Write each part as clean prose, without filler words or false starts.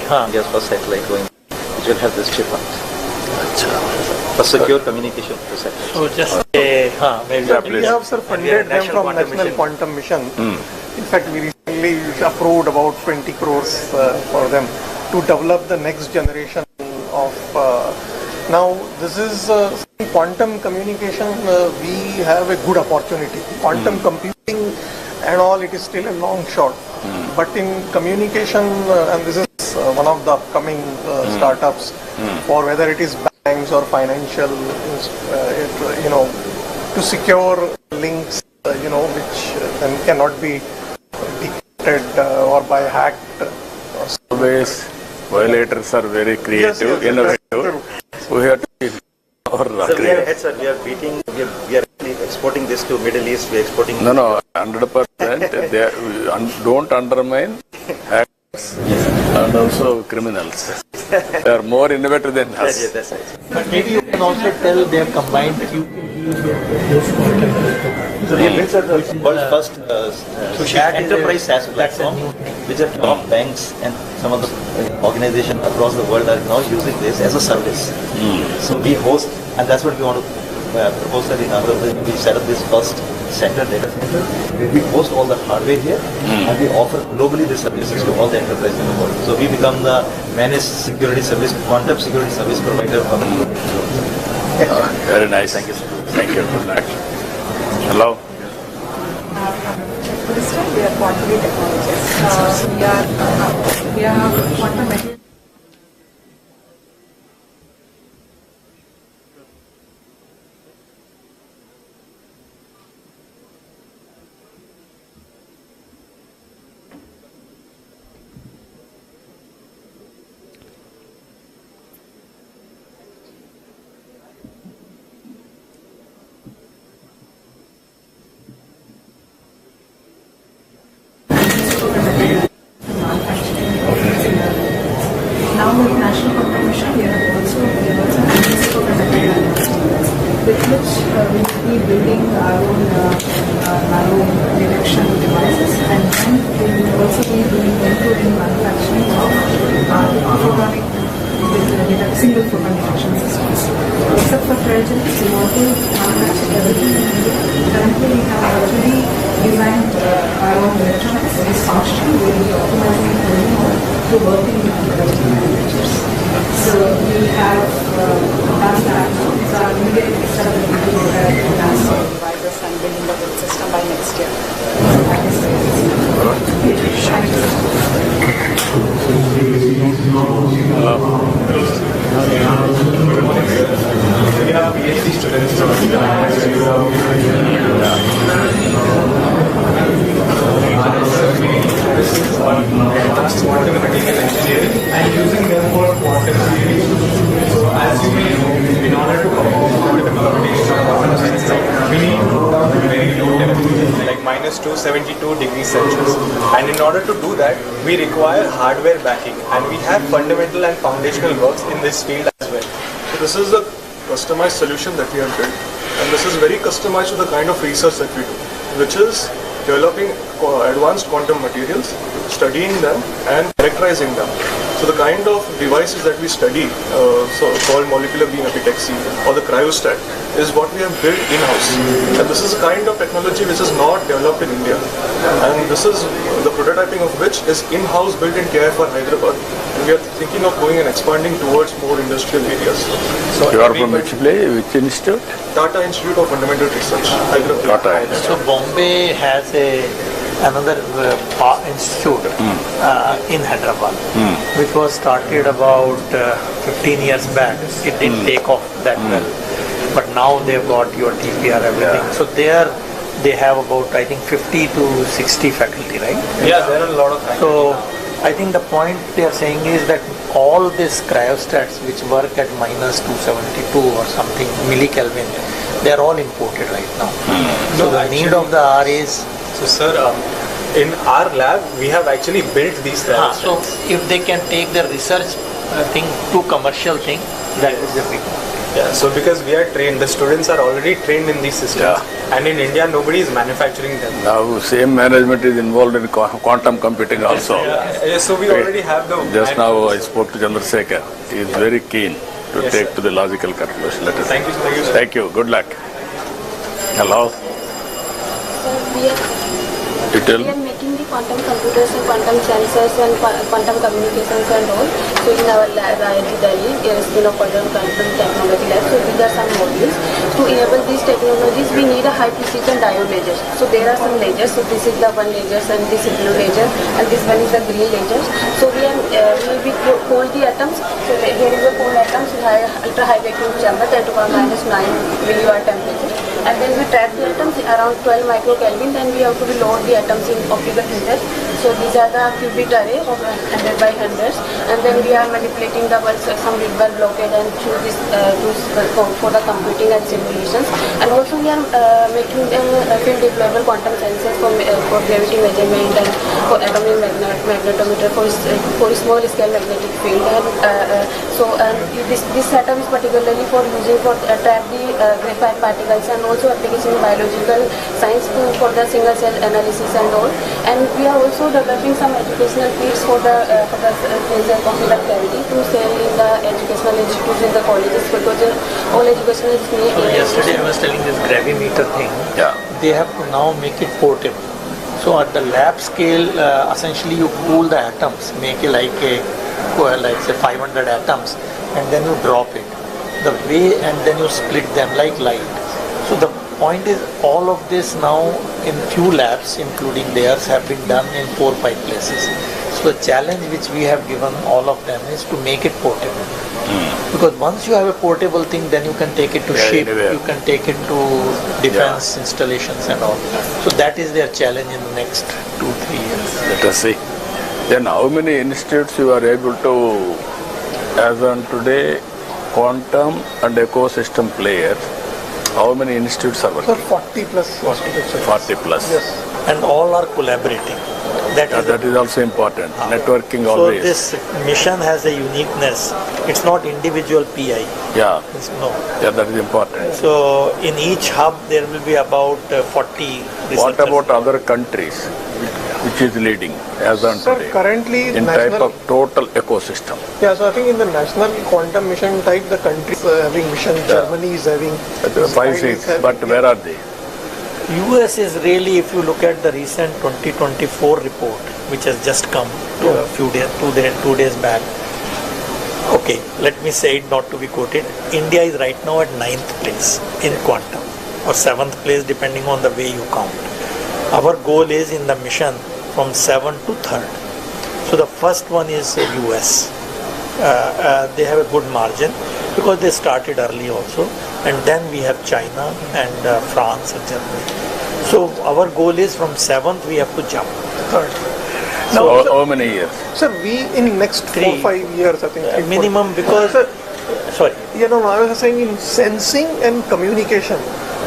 India's first satellite going, which will have this chip on it. For secure communication to satellite. So just maybe We have funded them from National Quantum Mission. In fact, we recently approved about 20 crores for them to develop the next generation of. Now, this is quantum communication. We have a good opportunity. Quantum computing and all, it is still a long shot. But in communication, and this is one of the upcoming startups, for whether it is banks or financial, to secure links, which then cannot be decrypted or by hacked. Always, violators are very creative, innovative. We have to be more So we are creative. ahead, sir. We are beating. We are actually exporting this to Middle East. We are exporting. No, 100%. Don't undermine hackers and also criminals. They are more innovative than us. Yes, that's right. but maybe you can also tell they have combined few. So we built the world's first enterprise SaaS platform, which are top banks and some of the organizations across the world are now using this as a service. So we host, and that's what we want to propose that in Andhra Pradesh. We set up this first data center, where we host all the hardware here, and we offer globally the services to all the enterprises in the world. So we become the managed security service, quantum security service provider for the global. Very nice. Thank you. Thank you. Good luck. Hello. This time we are quantum technologists. We are quantum materials. Now with National Quantum Mission, we have also analysis for with which we will be building our own nano detection devices, and then we will also be doing end-to-end manufacturing of photonic single photon detection systems. Except for cryogenics, we want to manufacture everything in India. Currently, we have already designed our own electronics. This function will be optimizing to working with cryogenic manufacturers. So we have done that. So our immediate next step will be to advance devices and building the whole system by next year. That is We have PhD students advanced quantum material engineering and using them for quantum theory. So as you may know, in order to perform quantum computation or quantum science, we need to go down to very low temperatures like -272°C. And in order to do that, we require hardware backing, and we have fundamental and foundational works in this field as well. So this is a customized solution that we have built, and this is very customized to the kind of research that we do, which is developing advanced quantum materials, studying them and characterizing them. So the kind of devices that we study, called molecular beam epitaxy or the cryostat, is what we have built in-house. And this is a kind of technology which is not developed in India. And this is the prototyping of which is in-house built in KIFR Hyderabad. And we are thinking of going and expanding towards more industrial areas. So You are from which institute? Tata Institute of Fundamental Research, Hyderabad. Tata. So Bombay has another institute in Hyderabad, which was started about 15 years back. It didn't take off that well, but now they've got your TPR, everything. So there they have about, I think, 50 to 60 faculty, right? Yeah, there are a lot of So I think the point they are saying is that all these cryostats which work at -272 or something millikelvin, they are all imported right now. So the need of the hour is. So sir, in our lab, we have actually built these So cryostats. if they can take the research thing to commercial thing, that is the big one. Yeah, so because we are trained, the students are already trained in these systems, and in India nobody is manufacturing them. Now same management is involved in quantum computing also. So we already have the. Just now I spoke to Chandrasekhar. He is very keen to Yes, take sir. to the logical conclusion. Let us Thank you, thank you, sir. Thank you. Good luck. Hello. You tell We are making the quantum computers and quantum sensors and quantum communications and all. So in our lab, IIT Delhi, quantum technology lab. So these are some modules. To enable these technologies, we need a high precision diode laser. So there are some lasers. So this is the one laser and this is blue laser and this one is the green laser. So we will hold the atoms. So here is a cold atoms with ultra high vacuum chamber, 10 to the power minus 9 millibar temperature. And then we trap the atoms around 12 microkelvin. Then we have to load the atoms in optical filters. So these are the qubit array of 100 by 100s. And then we are manipulating the some bit bar blockade and choose this for the computing and simulations. And also we are making field deployable quantum sensors for gravity measurement and for atomic magnetometer for small scale magnetic field. And this setup is particularly for using for trap the graphite particles and also application in biological science for the single cell analysis and all. And we are also developing some educational fields for the present of gravity to sell in the educational institutes in the colleges because all educational Yesterday I was telling this gravimeter thing. Yeah. They have to now make it portable. So at the lab scale, essentially you cool the atoms, make it like say 500 atoms, and then you drop it. The way and then you split them like light. So the point is, all of this now in few labs, including theirs, have been done in 4 or 5 places. So the challenge which we have given all of them is to make it portable. Because once you have a portable thing, then you can take it to ship, anywhere. you can take it to defense installations and all. So that is their challenge in the next 2-3 years. Let us see. Then how many institutes you are able to, as on today, quantum and ecosystem players, how many institutes are Sir, working? 40 plus. 40 plus. Yes. And all are collaborating. That is That is also important. Networking so always. this mission has a uniqueness. It's not individual PI. Yeah. No. Yeah, that is important. So in each hub there will be about 40 researchers. What about other countries? Which is leading as on Sir, today? currently In type national. of total ecosystem. Yeah, so I think in the national quantum mission type, the countries having mission. Germany is having. 5, 6, but where are they? US is really, if you look at the recent 2024 report, which has just come a few days, 2 days back. Okay, let me say it not to be quoted. India is right now at 9th place in quantum, or 7th place depending on the way you count. Our goal is in the mission from 7th to 3rd. So the first one is US. They have a good margin because they started early also, and then we have China and France and Germany. So our goal is from 7th we have to jump third. So how many years? Sir, we in next 4 or 5 years, I think. 3, 4. Minimum, because Sir, sorry, I was saying in sensing and communication,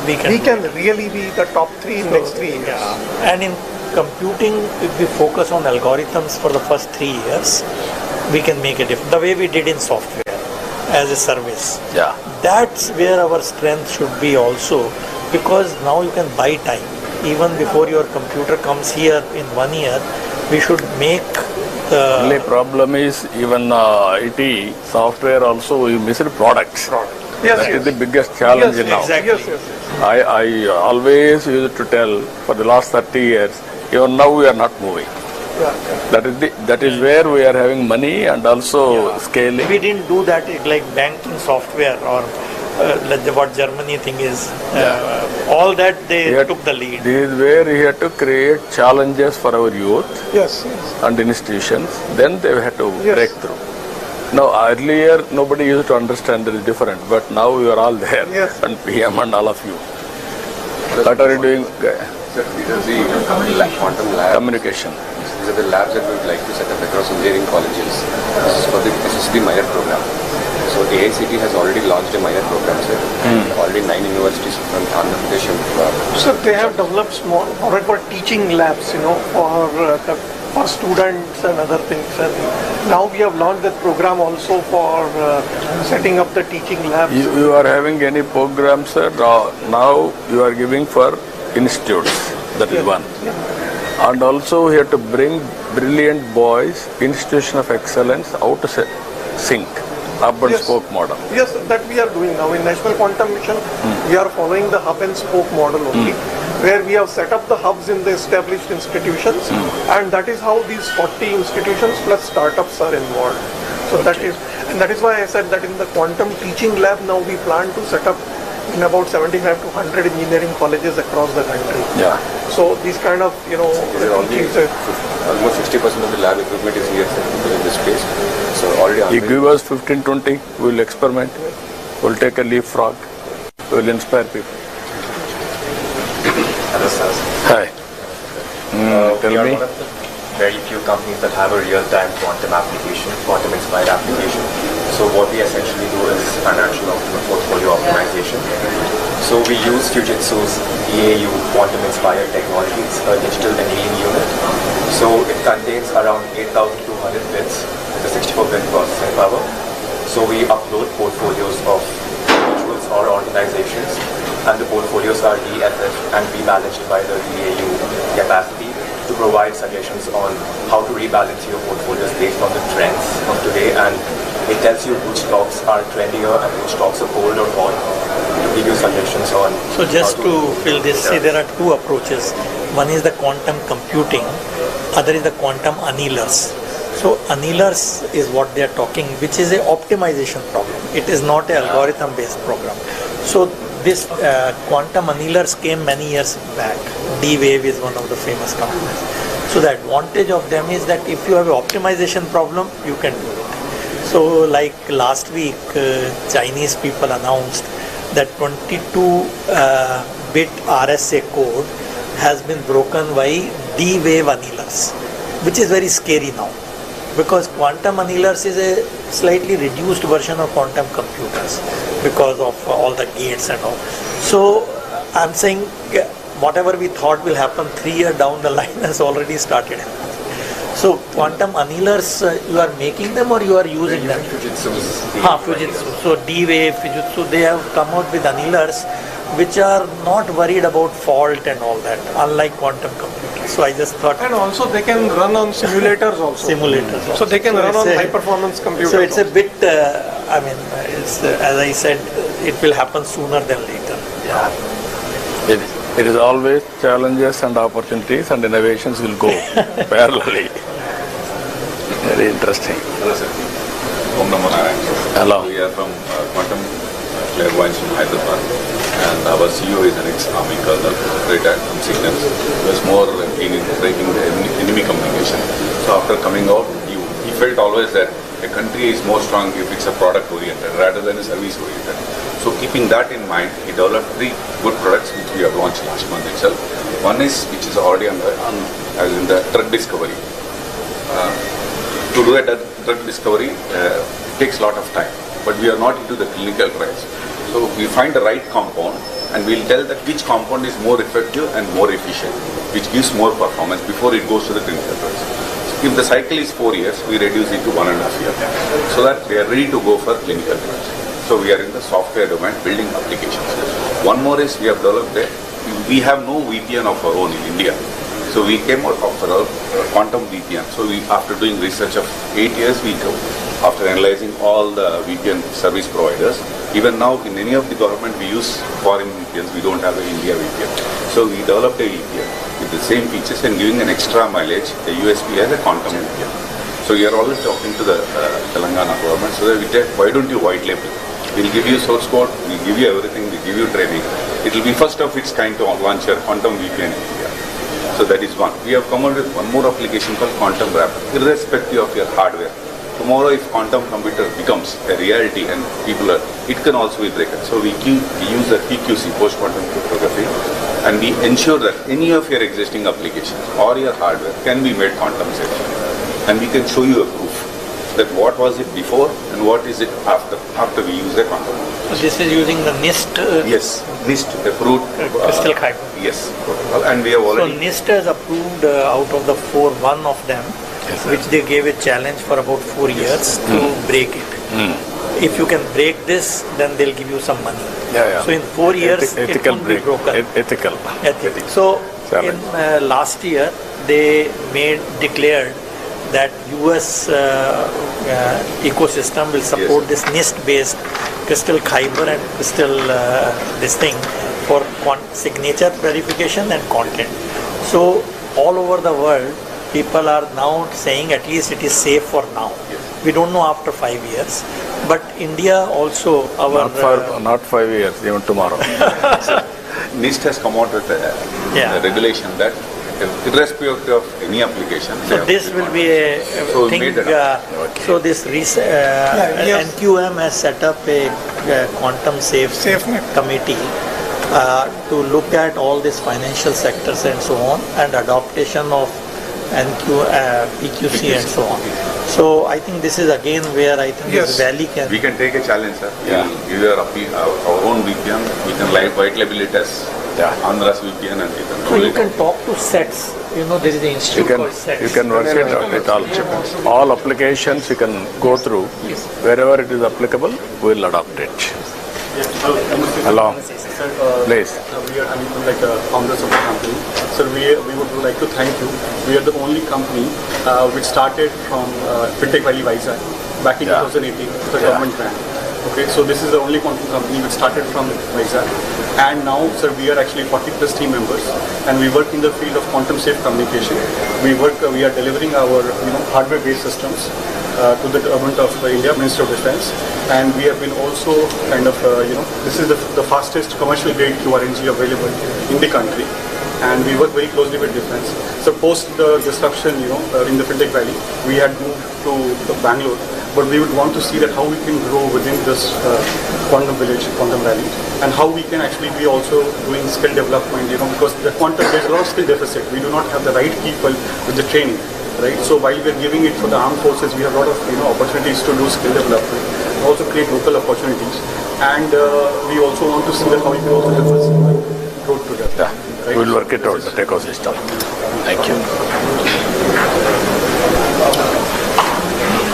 we we can really be the top 3 in next 3 years. Yeah. And in computing, if we focus on algorithms for the first 3 years, we can make a difference. The way we did in software as a service. Yeah. That's where our strength should be also, because now you can buy time. Even before your computer comes here in 1 year, we should make the... Only problem is even IT software also we missed products. Yes, That yes. is the biggest challenge now. exactly. Yes, yes, yes. I always used to tell for the last 30 years, even now we are not moving. Yeah. That is where we are having money and also scaling. We didn't do that like banking software or what Germany thing is. All that they We had- took the lead. This is where we had to create challenges for our youth Yes, yes. and institutions. Then they had to Yes. break through. Now earlier nobody used to understand that it's different, but now we are all there. Yes. And PM and all of you. What are you doing? Sir, these are the quantum labs. Communication. These are the labs that we would like to set up across engineering colleges. This is the minor program. So AICT has already launched a minor program, sir. Already 9 universities from Andhra Pradesh. So they have developed small, what I call teaching labs, for for students and other things. And now we have launched that program also for setting up the teaching labs. You are having any programs, sir? Now you are giving for institutes. That is one. And also here to bring brilliant boys, institution of excellence, out to sync, hub and spoke model. Yes, that we are doing now. In National Quantum Mission, we are following the hub and spoke model only, where we have set up the hubs in the established institutions, and that is how these 40 institutions plus startups are involved. So that is why I said that in the quantum teaching lab now we plan to set up in about 75 to 100 engineering colleges across the country. Yeah. So these kind of, Almost 60% of the lab equipment is here in this space. So already You give us 15-20, we will experiment. We will take a leapfrog. We will inspire people. Hello, sir. Hi. Tell we are me. one of the very few companies that have a real-time quantum application, quantum-inspired application. So what we essentially do is financial portfolio optimization. So we use Fujitsu's EAU quantum-inspired technology. It's a digital annealing unit. So it contains around 8,200 bits with a 64-bit processing power. So we upload portfolios of individuals or organizations, and the portfolios are DFF and rebalanced by the EAU capacity to provide suggestions on how to rebalance your portfolios based on the trends of today, and it tells you which stocks are trendier and which stocks are cold or hot, to give you suggestions on. So just to fill this, see, there are two approaches. One is the quantum computing, other is the quantum annealers. So annealers is what they are talking, which is a optimization problem. It is not an algorithm based program. So this quantum annealers came many years back. D-Wave is one of the famous companies. So the advantage of them is that if you have an optimization problem, you can do it. So like last week, Chinese people announced that 22-bit RSA code has been broken by D-Wave annealers, which is very scary now, because quantum annealers is a slightly reduced version of quantum computers because of all the gates and all. So I'm saying whatever we thought will happen 3 years down the line has already started happening. So quantum annealers, you are making them or you are using them? Fujitsu. So D-Wave, Fujitsu, they have come out with annealers which are not worried about fault and all that, unlike quantum computers. So I just thought... And also they can run on simulators also. Simulators. So they can run on high performance computers. So it's a bit, it's, as I said, it will happen sooner than later. It is always challenges and opportunities, and innovations will go parallelly. Very interesting. Hello, sir. Om Namo Narayan. Hello. We are from Quantum Clairvoyance from Hyderabad, and our CEO is an ex-army colonel, retired from Signals. He was more keen in breaking the enemy communication. So after coming out, he felt always that a country is more strong if it's a product-oriented rather than a service-oriented. So keeping that in mind, he developed 3 good products which we have launched last month itself. One is, which is already as in the drug discovery. To do a drug discovery, it takes a lot of time, but we are not into the clinical trials. So we find the right compound, and we'll tell that which compound is more effective and more efficient, which gives more performance before it goes to the clinical trials. So if the cycle is 4 years, we reduce it to 1.5 years, so that we are ready to go for clinical trials. So we are in the software domain building applications. One more is we have developed we have no VPN of our own in India. So we came out of our quantum VPN. So after doing research of 8 years, after analyzing all the VPN service providers, even now in any of the government we use foreign VPNs, we don't have an India VPN. So we developed a VPN with the same features and giving an extra mileage, the USB as a quantum VPN. So we are always talking to the Telangana government, so that we tell, why don't you white label? We'll give you source code, we'll give you everything, we'll give you training. It will be first of its kind to launch a quantum VPN in India. So that is one. We have come out with one more application called Quantum Wrap, irrespective of your hardware. Tomorrow if quantum computer becomes a reality and it can also be broken. So we use the PQC, post-quantum cryptography, and we ensure that any of your existing applications or your hardware can be made quantum safe. And we can show you a proof. that what was it before and what is it after we use the quantum. So this is using the NIST Yes, NIST approved. crystal fiber. Yes, and we have So already. NIST has approved out of the 4, one of them, which they gave a challenge for about 4 years to break it. If you can break this, then they'll give you some money. So in 4 years, it won't be broken. Ethical. Ethics. So in last year, they declared that US ecosystem will support this NIST-based crystal fiber and crystal this thing for signature verification and content. So all over the world, people are now saying at least it is safe for now. We don't know after 5 years, but India also our Not 5 years, even tomorrow. NIST has come out with a regulation that irrespective of any application. So this will be a So thing. made it up. So this NQM has set up a quantum safe committee to look at all these financial sectors and so on, and adaptation of PQC and so on. So I think this is again where I think this Valley can. We can take a challenge, sir. We'll give our own VPN. We can white label it as Andhra's VPN, and we can. So you can talk to SETS. You know there is an institute called SETS. You can work it out. All applications you can go through. Wherever it is applicable, we'll adopt it. Hello. Please. We are like founders of the company. Sir, we would like to thank you. We are the only company which started from Fintech Valley Vizag back in 2018 with a government grant. Okay, so this is the only quantum company which started from Vizag. And now, sir, we are actually 40 plus team members, and we work in the field of quantum safe communication. We are delivering our hardware-based systems to the government of India, Ministry of Defense, and we have been also kind of this is the fastest commercial grade QRNG available in the country, and we work very closely with defense. So post the disruption, in the Fintech Valley, we had moved to Bangalore, but we would want to see that how we can grow within this quantum village, quantum valley, and how we can actually be also doing skill development, because the quantum, there's a lot of skill deficit. We do not have the right people with the training. Right, so while we are giving it for the armed forces, we have a lot of opportunities to do skill development, also create local opportunities, and we also want to see that how we can also help us grow together. Right? We'll work it out, the ecosystem. Thank you.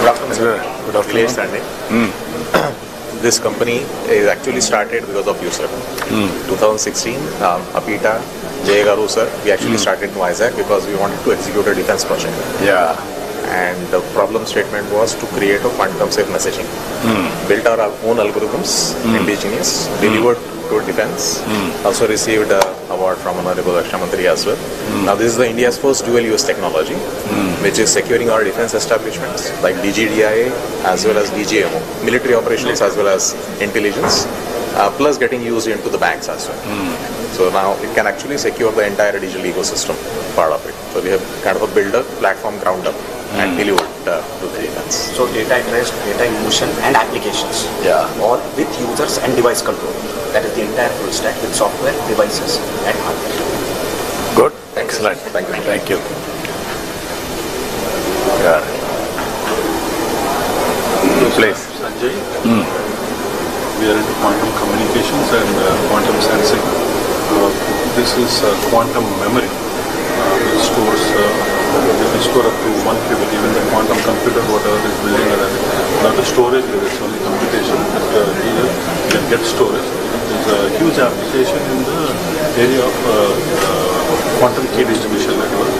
Good afternoon. Good afternoon. Standing. This company is actually started because of you, sir. 2016, Apita, Jay Garu, sir, we actually started in Vizag because we wanted to execute a defense project. And the problem statement was to create a quantum safe messaging. Built our own algorithms, indigenous, delivered to defense. Also received an award from Honorable Raksha Mantri as well. Now this is the India's first dual-use technology, which is securing our defense establishments like DGDIA as well as DGMO, military operations as well as intelligence, plus getting used into the banks as well. So now it can actually secure the entire digital ecosystem part of it. So we have kind of a build a platform ground up and delivered to the defense. So data at rest, data in motion and applications. All with users and device control. That is the entire full stack with software, devices and hardware. Good. Excellent. Thank you. Thank you. Please. Sanjay. We are into quantum communications and quantum sensing. This is quantum memory, which stores which store up to 1 qubit. Even the quantum computer, whatever is building, not the storage, it's only computation. But here you can get storage. There's a huge application in the area of quantum key distribution network.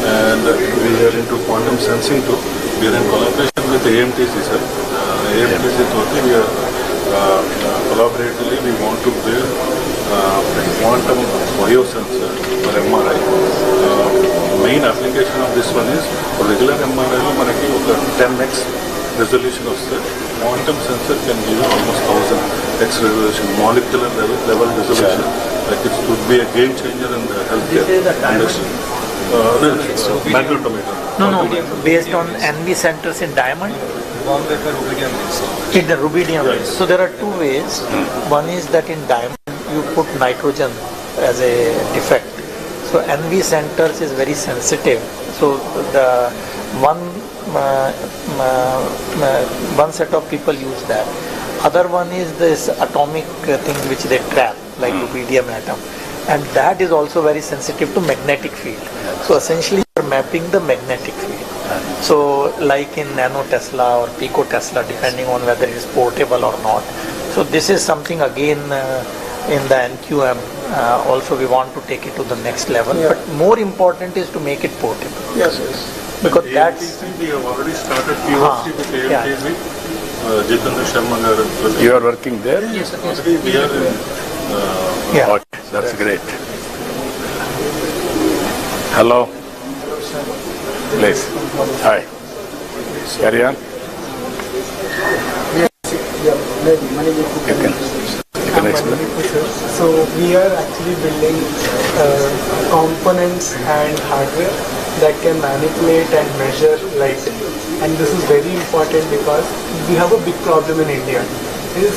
And we are into quantum sensing too. We are in collaboration with AMTC, sir. AMTC totally we are collaboratively we want to build a quantum biosensor for MRI. Main application of this one is for regular MRI lo manaki oka 10x resolution vaste quantum sensor can give almost 1000x resolution, molecular level resolution. Like it would be a game changer in the healthcare industry. Magnetometer. No. Based on NV centers in diamond. In the rubidium. So there are two ways. One is that in diamond you put nitrogen as a defect. So NV centers is very sensitive. So the one one set of people use that. Other one is this atomic thing which they trap, like rubidium atom, and that is also very sensitive to magnetic field. So essentially you're mapping the magnetic field. So like in nano Tesla or pico Tesla, depending on whether it is portable or not. So this is something again in the NQM also we want to take it to the next level, but more important is to make it portable. Yes. Because that's... we have already started POC with ALTC. Jitendra Sharma garu. You are working there? Yes, sir. We are in, Okay, that's great. Hello. Please. Hi. Carry on. You can explain. So we are actually building components and hardware that can manipulate and measure light. And this is very important because we have a big problem in India. Is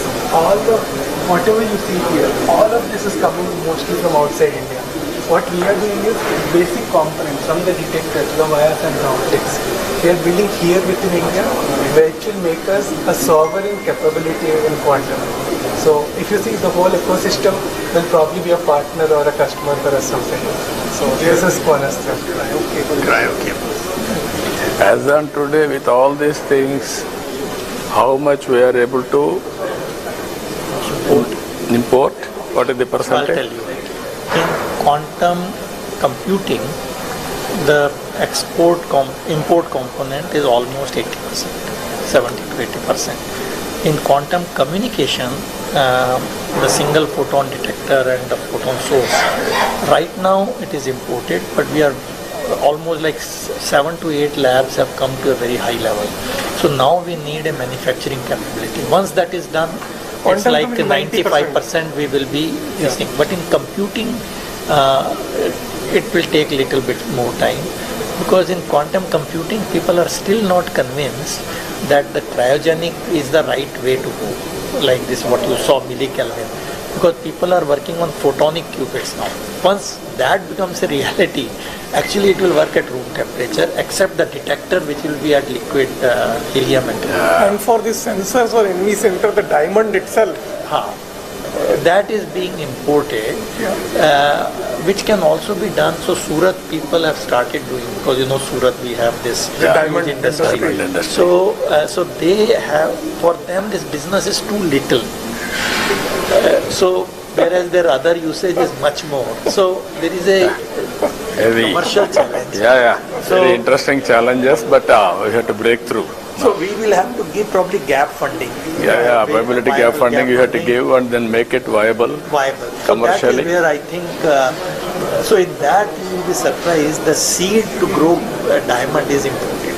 whatever you see here, all of this is coming mostly from outside India. What we are doing is basic components from the detectors, the wires and the optics. We are building here within India, which will make us a sovereign capability in quantum. So if you see the whole ecosystem, will probably be a partner or a customer for us sometime. So this is Cornerstone. As on today, with all these things, how much we are able to import? What is the percentage? I'll tell you. In quantum computing, the import component is almost 80%, 70 to 80%. In quantum communication, the single photon detector and the photon source, right now it is imported, but we are almost like 7 to 8 labs have come to a very high level. So now we need a manufacturing capability. Once that is done, it's like 95% we will be using. But in computing, it will take a little bit more time, because in quantum computing, people are still not convinced that the cryogenic is the right way to go. Like this, what you saw, millikelvin. Because people are working on photonic qubits now. Once that becomes a reality, actually it will work at room temperature, except the detector which will be at liquid helium. And for these sensors or NV center, the diamond itself. That is being imported, which can also be done. So Surat people have started doing, because you know Surat we have this diamond industry. So they have, for them this business is too little. So whereas their other usage is much more. So there is a commercial challenge. So, very interesting challenges, but we have to break through. So we will have to give probably gap funding. Viability gap funding you have to give and then make it viable. Commercially. So that is where I think, so in that you will be surprised, the seed to grow diamond is imported.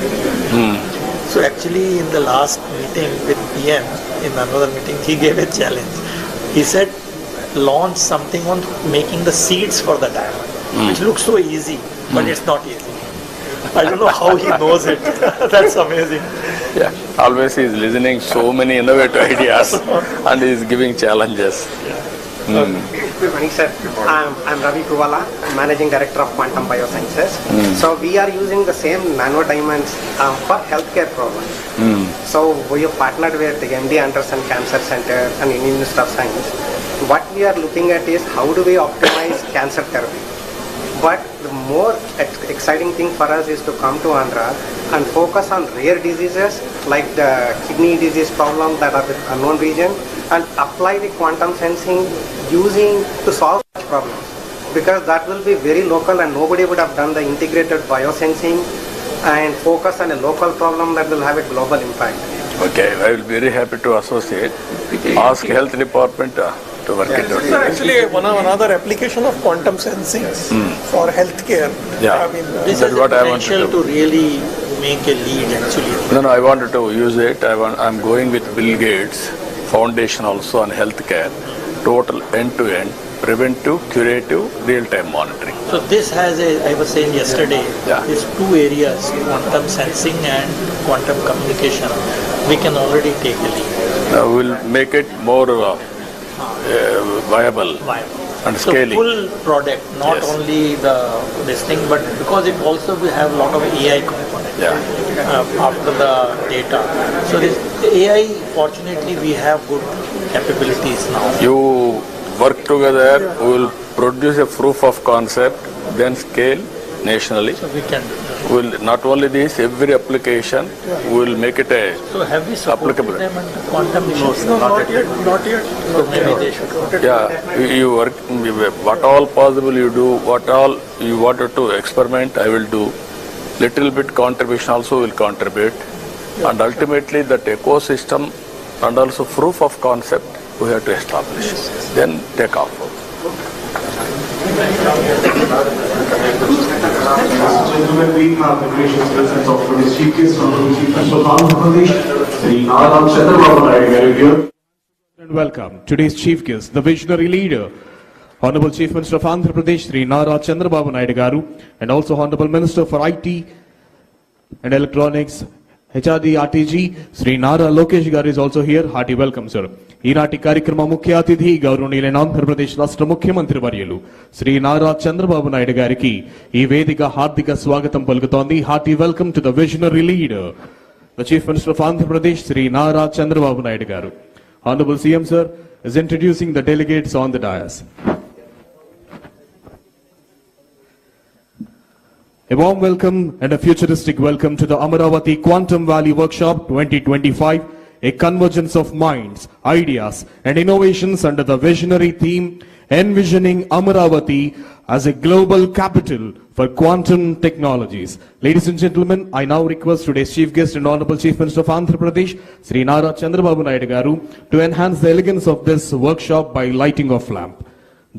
So actually in the last meeting with PM, in another meeting, he gave a challenge. He said, launch something on making the seeds for the diamond, which looks so easy, but it's not easy. I don't know how he knows it. That's amazing. Always he is listening so many innovative ideas and he is giving challenges. Good morning, sir. I'm Ravi Kuvala, Managing Director of Quantum Biosciences. So we are using the same nano diamonds for healthcare problems. So we have partnered with the MD Anderson Cancer Center and Indian Institute of Science. What we are looking at is how do we optimize cancer therapy. But the more exciting thing for us is to come to Andhra and focus on rare diseases like the kidney disease problem that are the unknown region, and apply the quantum sensing using to solve such problems. Because that will be very local and nobody would have done the integrated biosensing and focus on a local problem that will have a global impact. Okay, I will be very happy to associate. Ask health department to work it out. So actually another application of quantum sensing for healthcare. This is the potential to really make a lead actually. No, I wanted to use it. I'm going with Bill Gates Foundation also on healthcare, total end-to-end, preventive, curative, real-time monitoring. So this has I was saying yesterday, these two areas, quantum sensing and quantum communication, we can already take a lead. We'll make it more viable and scaling. So full product, not only this thing, but because it also will have a lot of AI components. after the data. So this AI, fortunately, we have good capabilities now. You work together, we will produce a proof of concept, then scale nationally. So we can. We'll not only this, every application we will make it a So have we supported applicable. them under quantum missions? No, not yet. So maybe they should. Yeah, you work, what all possible you do, what all you wanted to experiment, I will do. Little bit contribution also will contribute. And ultimately that ecosystem and also proof of concept we have to establish. Then take off. Gentlemen, we have the gracious presence of today's Chief Guest, Honorable Chief Minister of Andhra Pradesh, Sri Nara Chandrababu Naidu garu here. And welcome today's Chief Guest, the visionary leader, Honorable Chief Minister of Andhra Pradesh, Sri Nara Chandrababu Naidu garu, and also Honorable Minister for IT and Electronics, HRD RTG, Sri Nara Lokesh garu is also here. Hearty welcome, sir. ఈనాటి కార్యక్రమ ముఖ్య అతిథి గౌరవనీయులైన ఆంధ్రప్రదేశ్ రాష్ట్ర ముఖ్యమంత్రి వర్యులు శ్రీ నారా చంద్రబాబు నాయుడు గారికి ఈ వేదిక హార్దిక స్వాగతం పలుకుతోంది. Hearty welcome to the visionary leader, the chief minister of Andhra Pradesh Shri Nara Chandrababu Naidu garu. Honorable CM sir is introducing the delegates on the dais. A warm welcome and a futuristic welcome to the Amaravati Quantum Valley Workshop 2025. A convergence of minds, ideas and innovations under the visionary theme envisioning Amaravati as a global capital for quantum technologies. Ladies and gentlemen, I now request today's chief guest and Honorable Chief Minister of Andhra Pradesh, Sri Nara Chandrababu Naidu garu, to enhance the elegance of this workshop by lighting of lamp.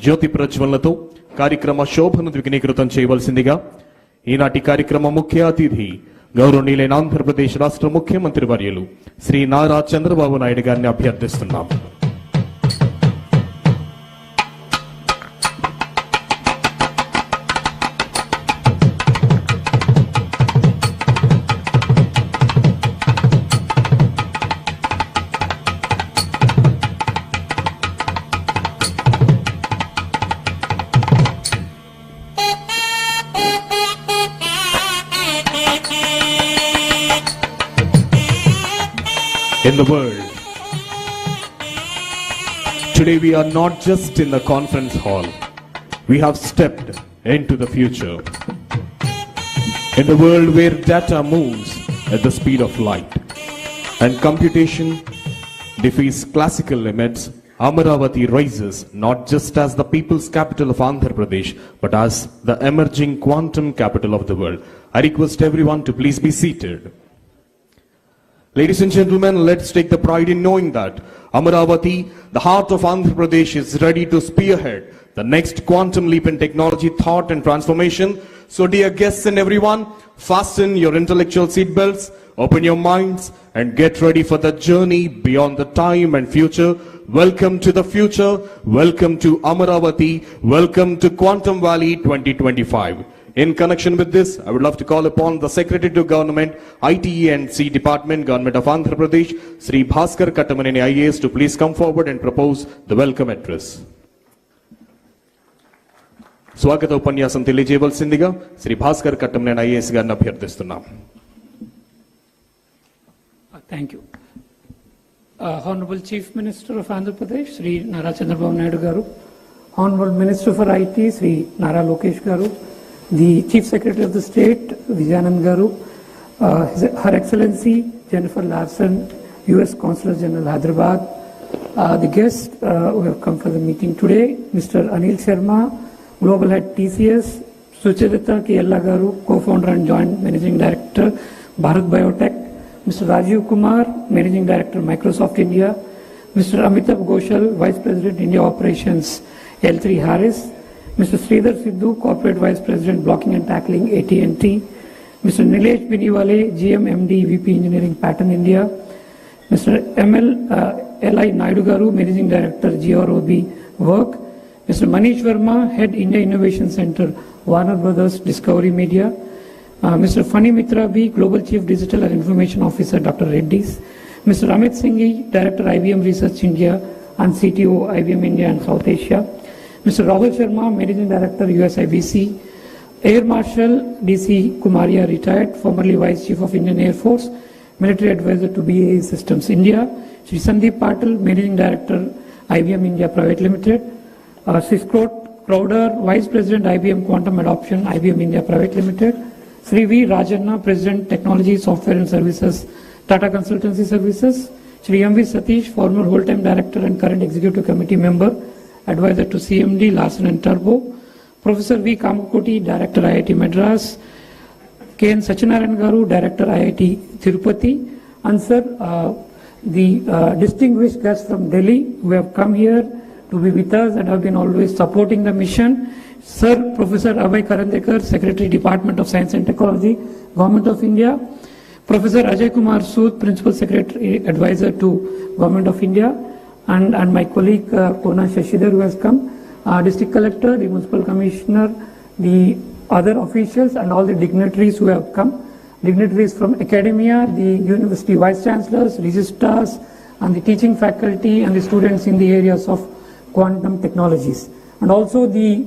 Jyoti Prajwalnato కార్యక్రమ శోభను ద్విగుణీకృతం చేయవలసిందిగా ఈనాటి కార్యక్రమ ముఖ్య అతిథి గౌరవనీయులైన ఆంధ్రప్రదేశ్ రాష్ట్ర ముఖ్యమంత్రి వర్యులు శ్రీ నారా చంద్రబాబు నాయుడు గారిని అభ్యర్థిస్తున్నాం. In the world, today we are not just in the conference hall, we have stepped into the future. In the world where data moves at the speed of light and computation defies classical limits, Amaravati rises not just as the people's capital of Andhra Pradesh, but as the emerging quantum capital of the world. I request everyone to please be seated. Ladies and gentlemen, let's take the pride in knowing that Amaravati, the heart of Andhra Pradesh, is ready to spearhead the next quantum leap in technology, thought and transformation. So dear guests and everyone, fasten your intellectual seatbelts, open your minds and get ready for the journey beyond the time and future. Welcome to the future, welcome to Amaravati, welcome to Quantum Valley 2025. In connection with this, I would love to call upon the Secretary to Government, ITE and C Department, Government of Andhra Pradesh, Sri Bhaskar Kattamaneni IAS, to please come forward and propose the welcome address. స్వాగత ఉపన్యాసం తెలియజేయవలసిందిగా Shri Bhaskar Kattamaneni IAS గారిని అభ్యర్థిస్తున్నాం. Thank you. Honorable Chief Minister of Andhra Pradesh, Sri Nara Chandrababu Naidu garu, Honorable Minister for IT, Sri Nara Lokesh garu, the Chief Secretary of the State, Vijayanand garu, Her Excellency Jennifer Larson, U.S. Consul General Hyderabad, the guests who have come for the meeting today, Mr. Anil Sharma, Global Head TCS, Sucharita Kiyella garu, Co-founder and Joint Managing Director, Bharat Biotech, Mr. Rajiv Kumar, Managing Director, Microsoft India, Mr. Amitabh Ghoshal, Vice President, India Operations, L3 Harris, Mr. Sridhar Sidhu, Corporate Vice President, Blocking and Tackling, AT&T, Mr. Nilesh Biniwale, GM MD, VP Engineering, Pattern India, Mr. L.I. Naidu garu, Managing Director, GROB Work, Mr. Manish Verma, Head India Innovation Center, Warner Brothers Discovery Media, Mr. Fani Mitra B, Global Chief Digital and Information Officer, Dr. Reddy's, Mr. Amit Singhi, Director, IBM Research India and CTO, IBM India and South Asia, Mr. Rahul Sharma, Managing Director, USIBC, Air Marshal D.C. Kumaria, retired, formerly Vice Chief of Indian Air Force, Military Advisor to BAE Systems India. Shri Sandeep Patil, Managing Director, IBM India Private Limited. Shri Scott Crowder, Vice President, IBM Quantum Adoption, IBM India Private Limited. Shri V. Rajanna, President, Technology, Software and Services, Tata Consultancy Services. Shri M.V. Satish, former whole-time Director and current Executive Committee Member, Advisor to CMD, Larsen and Turbo. Professor V. Kamakoti, Director, IIT Madras. K.N. Sachinarayan Garu, Director, IIT Tirupati. And sir, the distinguished guests from Delhi who have come here to be with us and have been always supporting the mission. Sir, Professor Abhay Karandekar, Secretary, Department of Science and Technology, Government of India. Professor Ajay Kumar Sood, Principal Secretary, Advisor to Government of India. And my colleague Kona Shashidhar who has come. District Collector, the Municipal Commissioner, the other officials and all the dignitaries who have come. Dignitaries from academia, the university vice chancellors, registrars, and the teaching faculty and the students in the areas of quantum technologies. And also the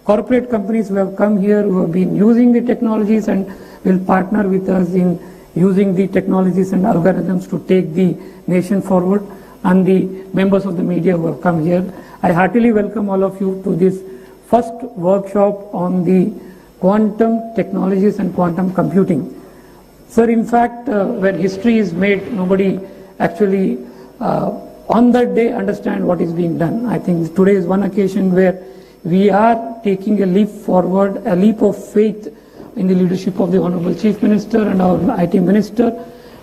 corporate companies who have come here, who have been using the technologies and will partner with us in using the technologies and algorithms to take the nation forward, and the members of the media who have come here. I heartily welcome all of you to this first workshop on the quantum technologies and quantum computing. Sir, in fact, when history is made, nobody actually on that day understand what is being done. I think today is one occasion where we are taking a leap forward, a leap of faith in the leadership of the Honorable Chief Minister and our IT Minister,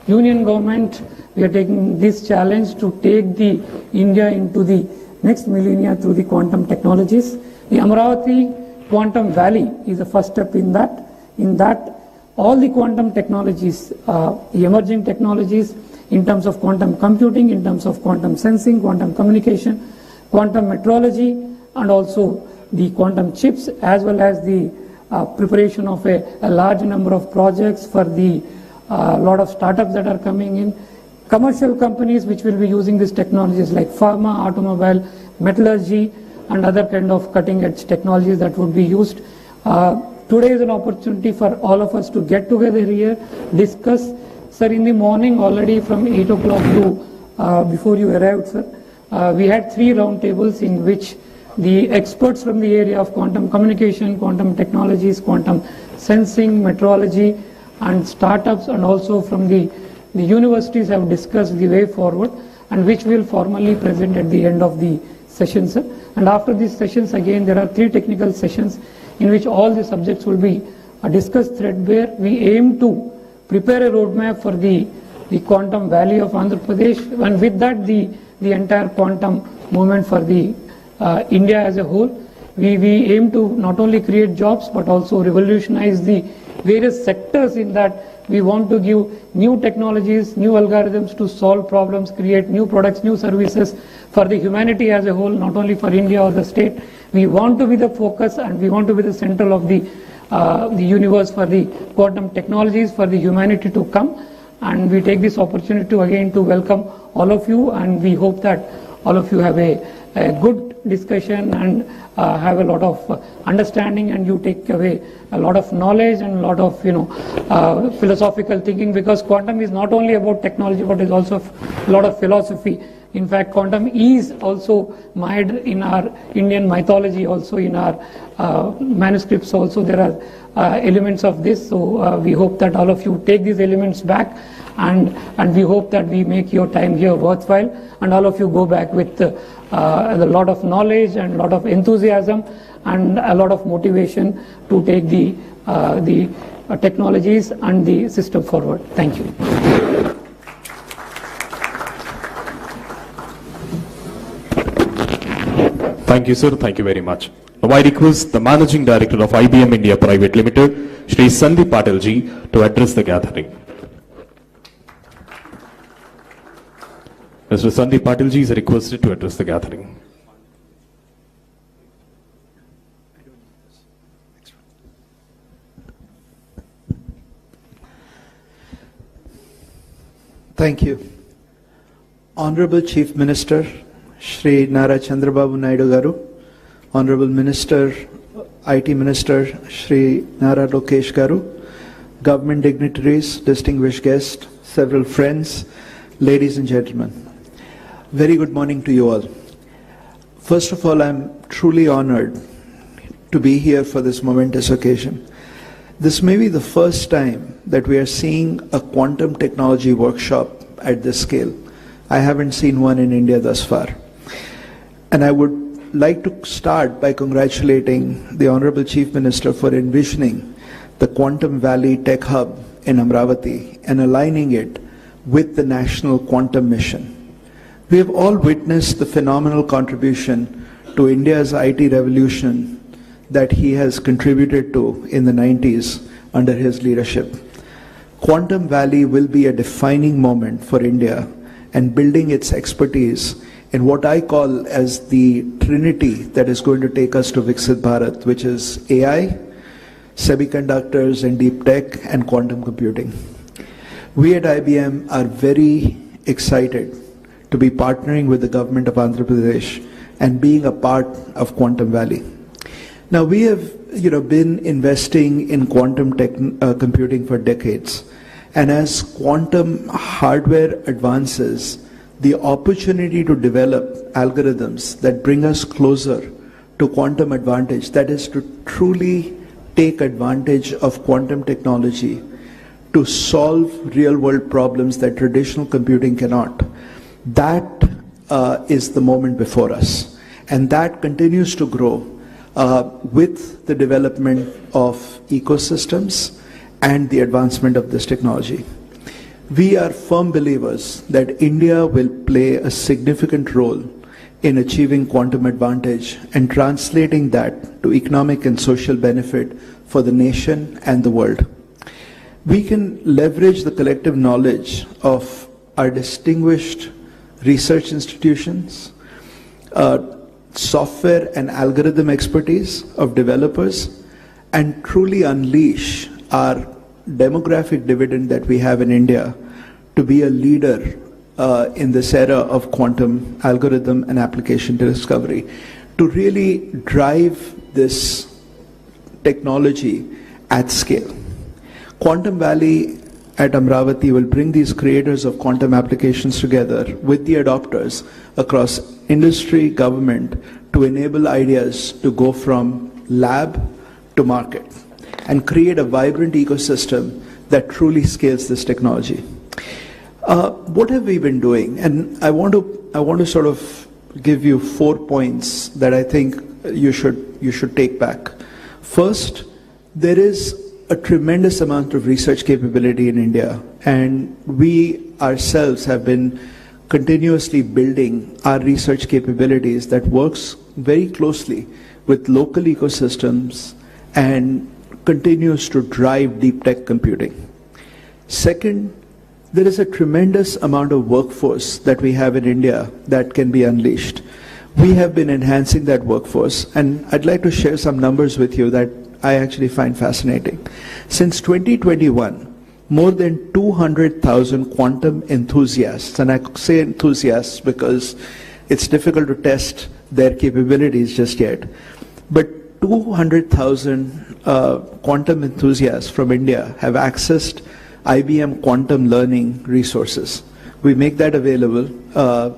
Union Government. We are taking this challenge to take the India into the next millennia through the quantum technologies. The Amaravati Quantum Valley is the first step in that. In that, all the quantum technologies, the emerging technologies in terms of quantum computing, in terms of quantum sensing, quantum communication, quantum metrology, and also the quantum chips, as well as the preparation of a large number of projects for the lot of startups that are coming in. Commercial companies which will be using these technologies like pharma, automobile, metallurgy, and other kind of cutting edge technologies that would be used. Today is an opportunity for all of us to get together here, discuss. Sir, in the morning already from 8 o'clock to before you arrived, sir, we had 3 round tables in which the experts from the area of quantum communication, quantum technologies, quantum sensing, metrology, and startups, and also from the universities have discussed the way forward, and which we will formally present at the end of the session, sir. And after these sessions, again, there are 3 technical sessions in which all the subjects will be discussed threadbare. We aim to prepare a roadmap for the quantum valley of Andhra Pradesh, and with that the entire quantum movement for the India as a whole. We aim to not only create jobs but also revolutionize the various sectors in that. We want to give new technologies, new algorithms to solve problems, create new products, new services for the humanity as a whole, not only for India or the state. We want to be the focus and we want to be the center of the universe for the quantum technologies, for the humanity to come. And we take this opportunity to again to welcome all of you, and we hope that all of you have a good discussion and have a lot of understanding, and you take away a lot of knowledge and a lot of philosophical thinking, because quantum is not only about technology but is also a lot of philosophy. In fact, quantum is also mired in our Indian mythology, also in our manuscripts also there are elements of this. So we hope that all of you take these elements back, and we hope that we make your time here worthwhile, and all of you go back with a lot of knowledge and a lot of enthusiasm and a lot of motivation to take the technologies and the system forward. Thank you. Thank you, sir. Thank you very much. Now I request the Managing Director of IBM India Private Limited, Shri Sandeep Patil ji, to address the gathering. Mr. Sandeep Patil ji is requested to address the gathering. Thank you. Honorable Chief Minister, Shri Nara Chandrababu Naidu Garu, Honorable Minister, IT Minister Shri Nara Lokesh Garu, government dignitaries, distinguished guests, several friends, ladies and gentlemen. Very good morning to you all. First of all, I'm truly honored to be here for this momentous occasion. This may be the first time that we are seeing a quantum technology workshop at this scale. I haven't seen one in India thus far. And I would like to start by congratulating the Honorable Chief Minister for envisioning the Quantum Valley Tech Hub in Amravati and aligning it with the National Quantum Mission. We have all witnessed the phenomenal contribution to India's IT revolution that he has contributed to in the 90s under his leadership. Quantum Valley will be a defining moment for India and building its expertise in what I call as the trinity that is going to take us to Viksit Bharat, which is AI, semiconductors and deep tech, and quantum computing. We at IBM are very excited to be partnering with the government of Andhra Pradesh and being a part of Quantum Valley. Now, we have been investing in quantum computing for decades. And as quantum hardware advances, the opportunity to develop algorithms that bring us closer to quantum advantage, that is to truly take advantage of quantum technology to solve real-world problems that traditional computing cannot, that is the moment before us. And that continues to grow with the development of ecosystems and the advancement of this technology. We are firm believers that India will play a significant role in achieving quantum advantage and translating that to economic and social benefit for the nation and the world. We can leverage the collective knowledge of our distinguished research institutions, software and algorithm expertise of developers, and truly unleash our demographic dividend that we have in India to be a leader in this era of quantum algorithm and application discovery, to really drive this technology at scale. Quantum Valley at Amravati will bring these creators of quantum applications together with the adopters across industry, government, to enable ideas to go from lab to market and create a vibrant ecosystem that truly scales this technology. What have we been doing? And I want to sort of give you 4 points that I think you should take back. First, there is a tremendous amount of research capability in India, and we ourselves have been continuously building our research capabilities that works very closely with local ecosystems and continues to drive deep tech computing. Second, there is a tremendous amount of workforce that we have in India that can be unleashed. We have been enhancing that workforce, and I'd like to share some numbers with you that I actually find fascinating. Since 2021, more than 200,000 quantum enthusiasts, and I say enthusiasts because it's difficult to test their capabilities just yet, but 200,000 quantum enthusiasts from India have accessed IBM quantum learning resources. We make that available,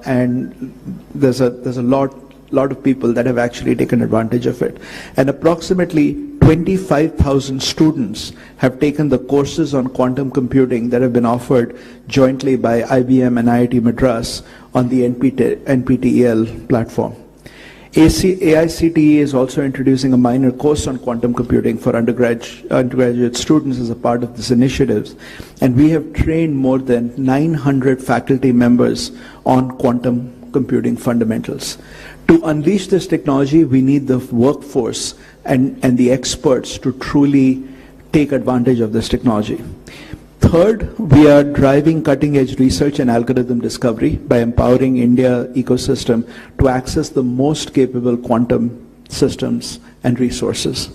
and there's a lot of people that have actually taken advantage of it. And approximately 25,000 students have taken the courses on quantum computing that have been offered jointly by IBM and IIT Madras on the NPTEL platform. AICTE is also introducing a minor course on quantum computing for undergraduate students as a part of this initiative. And we have trained more than 900 faculty members on quantum computing fundamentals. To unleash this technology, we need the workforce and the experts to truly take advantage of this technology. Third, we are driving cutting-edge research and algorithm discovery by empowering India ecosystem to access the most capable quantum systems and resources.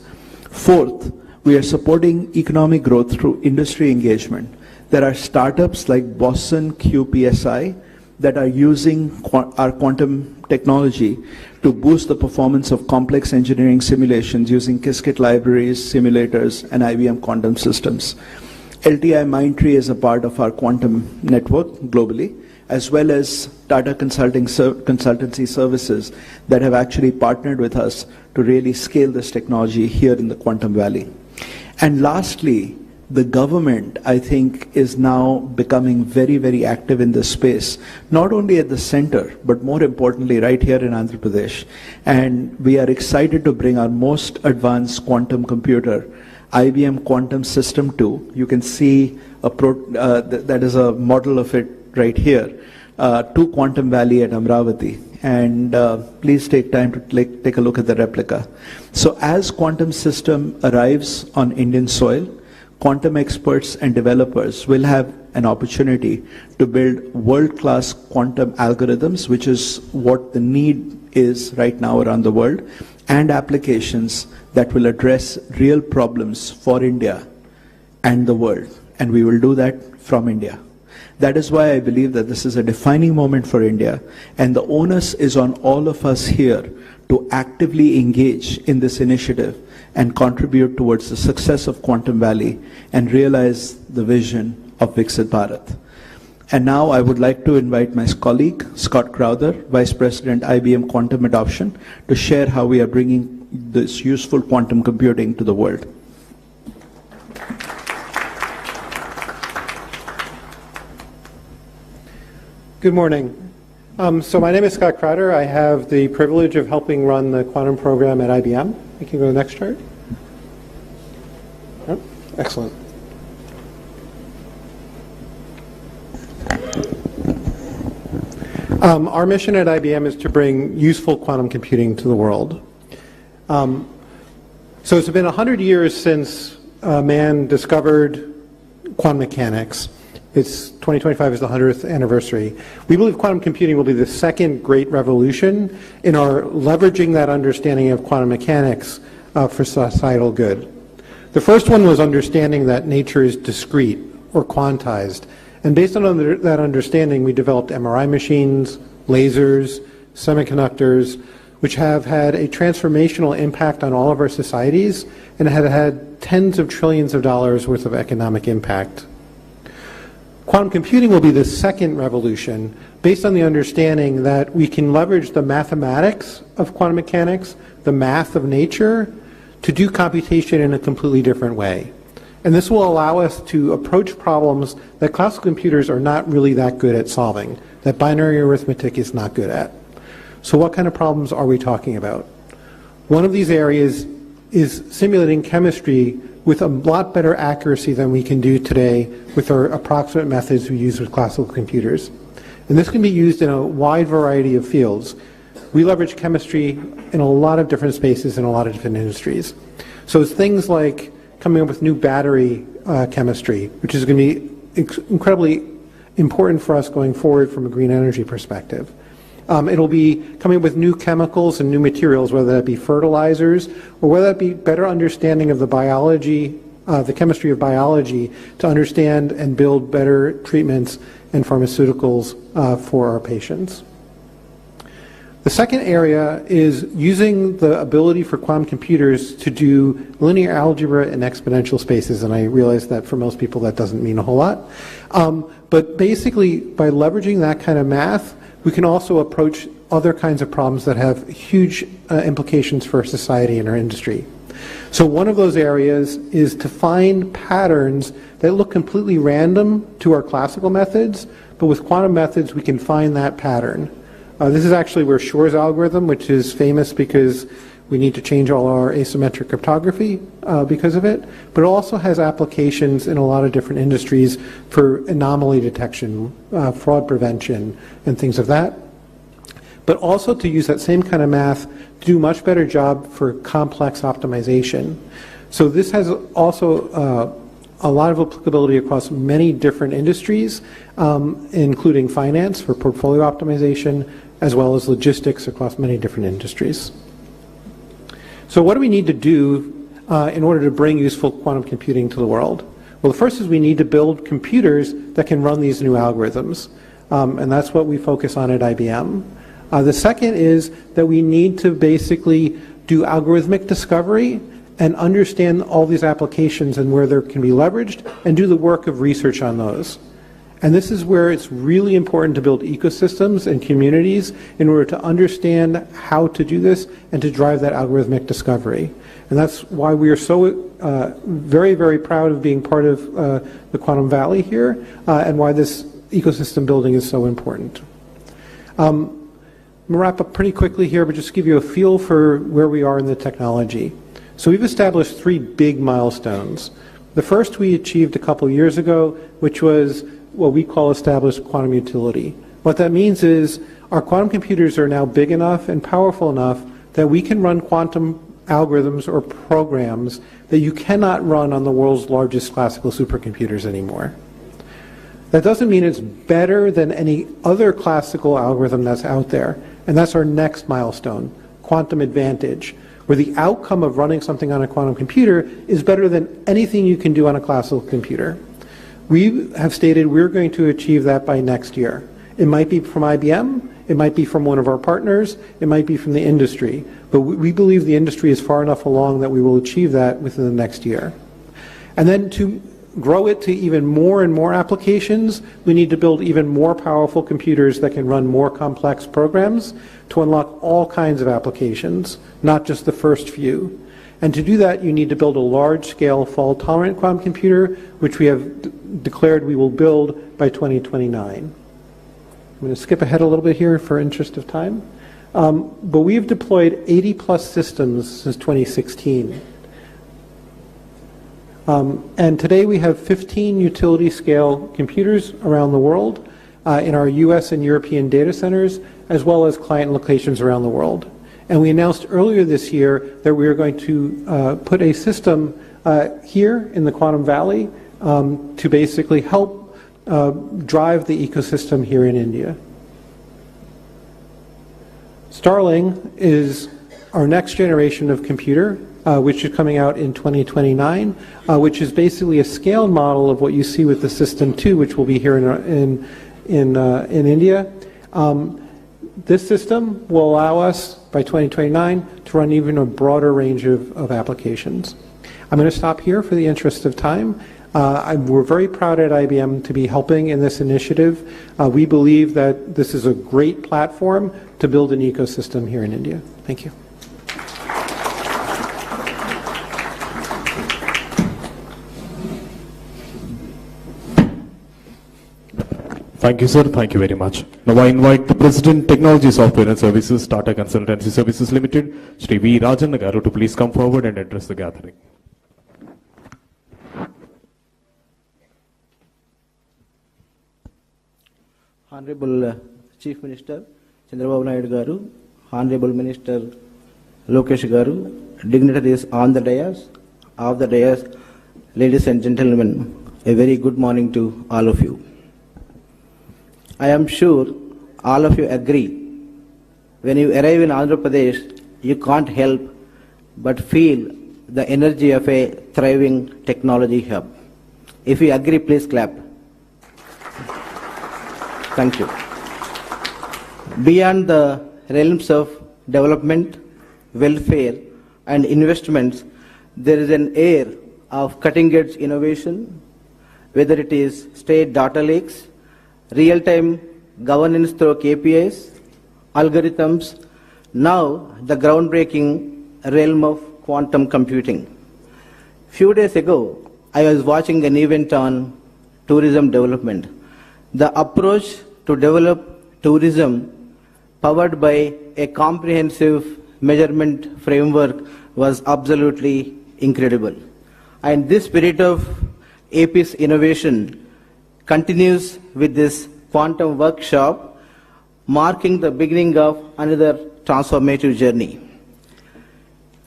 Fourth, we are supporting economic growth through industry engagement. There are startups like Boston QPSI that are using our quantum technology to boost the performance of complex engineering simulations using Qiskit libraries, simulators, and IBM quantum systems. LTIMindtree is a part of our quantum network globally, as well as Tata Consultancy Services that have actually partnered with us to really scale this technology here in the Quantum Valley. And lastly, the government, I think, is now becoming very, very active in this space, not only at the center, but more importantly, right here in Andhra Pradesh. And we are excited to bring our most advanced quantum computer, IBM Quantum System 2. You can see that is a model of it right here, to Quantum Valley at Amravati. And please take time to take a look at the replica. So as quantum system arrives on Indian soil, quantum experts and developers will have an opportunity to build world-class quantum algorithms, which is what the need is right now around the world, and applications that will address real problems for India and the world. And we will do that from India. That is why I believe that this is a defining moment for India, and the onus is on all of us here to actively engage in this initiative and contribute towards the success of Quantum Valley and realize the vision of Viksit Bharat. And now I would like to invite my colleague, Scott Crowther, Vice President, IBM Quantum Adoption, to share how we are bringing this useful quantum computing to the world. Good morning. So my name is Scott Crowder. I have the privilege of helping run the quantum program at IBM. We can go to the next chart. Oh, excellent. Our mission at IBM is to bring useful quantum computing to the world. So it's been 100 years since man discovered quantum mechanics. It's 2025 is the 100th anniversary. We believe quantum computing will be the second great revolution in our leveraging that understanding of quantum mechanics for societal good. The first one was understanding that nature is discrete or quantized. And based on that understanding, we developed MRI machines, lasers, semiconductors, which have had a transformational impact on all of our societies and have had tens of trillions of dollars worth of economic impact. Quantum computing will be the second revolution based on the understanding that we can leverage the mathematics of quantum mechanics, the math of nature, to do computation in a completely different way. And this will allow us to approach problems that classical computers are not really that good at solving, that binary arithmetic is not good at. So what kind of problems are we talking about? One of these areas is simulating chemistry with a lot better accuracy than we can do today with our approximate methods we use with classical computers. And this can be used in a wide variety of fields. We leverage chemistry in a lot of different spaces in a lot of different industries. So it's things like coming up with new battery chemistry, which is going to be incredibly important for us going forward from a green energy perspective. It'll be coming up with new chemicals and new materials, whether that be fertilizers or whether that be better understanding of the biology, the chemistry of biology, to understand and build better treatments and pharmaceuticals for our patients. The second area is using the ability for quantum computers to do linear algebra in exponential spaces, and I realize that for most people that doesn't mean a whole lot. But basically, by leveraging that kind of math, we can also approach other kinds of problems that have huge implications for society and our industry. So one of those areas is to find patterns that look completely random to our classical methods, but with quantum methods we can find that pattern. This is actually where Shor's algorithm, which is famous because we need to change all our asymmetric cryptography because of it, but it also has applications in a lot of different industries for anomaly detection, fraud prevention, and things of that. But also to use that same kind of math to do a much better job for complex optimization. So this has also a lot of applicability across many different industries, including finance for portfolio optimization, as well as logistics across many different industries. So what do we need to do in order to bring useful quantum computing to the world? Well, the first is we need to build computers that can run these new algorithms. And that's what we focus on at IBM. The second is that we need to basically do algorithmic discovery and understand all these applications and where they can be leveraged and do the work of research on those. And this is where it's really important to build ecosystems and communities in order to understand how to do this and to drive that algorithmic discovery. And that's why we are so very, very proud of being part of the Quantum Valley here and why this ecosystem building is so important. I'm going to wrap up pretty quickly here, but just give you a feel for where we are in the technology. So we've established 3 big milestones. The first we achieved a couple years ago, which was what we call established quantum utility. What that means is our quantum computers are now big enough and powerful enough that we can run quantum algorithms or programs that you cannot run on the world's largest classical supercomputers anymore. That doesn't mean it's better than any other classical algorithm that's out there. And that's our next milestone, quantum advantage, where the outcome of running something on a quantum computer is better than anything you can do on a classical computer. We have stated we're going to achieve that by next year. It might be from IBM, it might be from one of our partners, it might be from the industry, but we believe the industry is far enough along that we will achieve that within the next year. And then to grow it to even more and more applications, we need to build even more powerful computers that can run more complex programs to unlock all kinds of applications, not just the first few. And to do that, you need to build a large-scale fault-tolerant quantum computer, which we have declared we will build by 2029. I'm going to skip ahead a little bit here for interest of time. But we've deployed 80-plus systems since 2016. And today we have 15 utility-scale computers around the world in our US and European data centers, as well as client locations around the world. And we announced earlier this year that we are going to put a system here in the Quantum Valley to basically help drive the ecosystem here in India. Starling is our next generation of computer, which is coming out in 2029, which is basically a scaled model of what you see with the System 2, which will be here in India. This system will allow us, by 2029, to run even a broader range of applications. I'm going to stop here for the interest of time. We're very proud at IBM to be helping in this initiative. We believe that this is a great platform to build an ecosystem here in India. Thank you. Thank you, sir. Thank you very much. Now I invite the President, Technology Software and Services, Tata Consultancy Services Limited, Shri V. Rajan Garu, to please come forward and address the gathering. Honorable Chief Minister Chandrababu Naidu Garu, Honorable Minister Lokesh Garu, dignitaries on the dais, off the dais, ladies and gentlemen, a very good morning to all of you. I am sure all of you agree, when you arrive in Andhra Pradesh, you can't help but feel the energy of a thriving technology hub. If you agree, please clap. Thank you. Beyond the realms of development, welfare, and investments, there is an air of cutting-edge innovation, whether it is state data lakes, real-time governance through KPIs, algorithms, now the groundbreaking realm of quantum computing. Few days ago, I was watching an event on tourism development. The approach to develop tourism powered by a comprehensive measurement framework was absolutely incredible. And this spirit of API's innovation continues with this quantum workshop, marking the beginning of another transformative journey.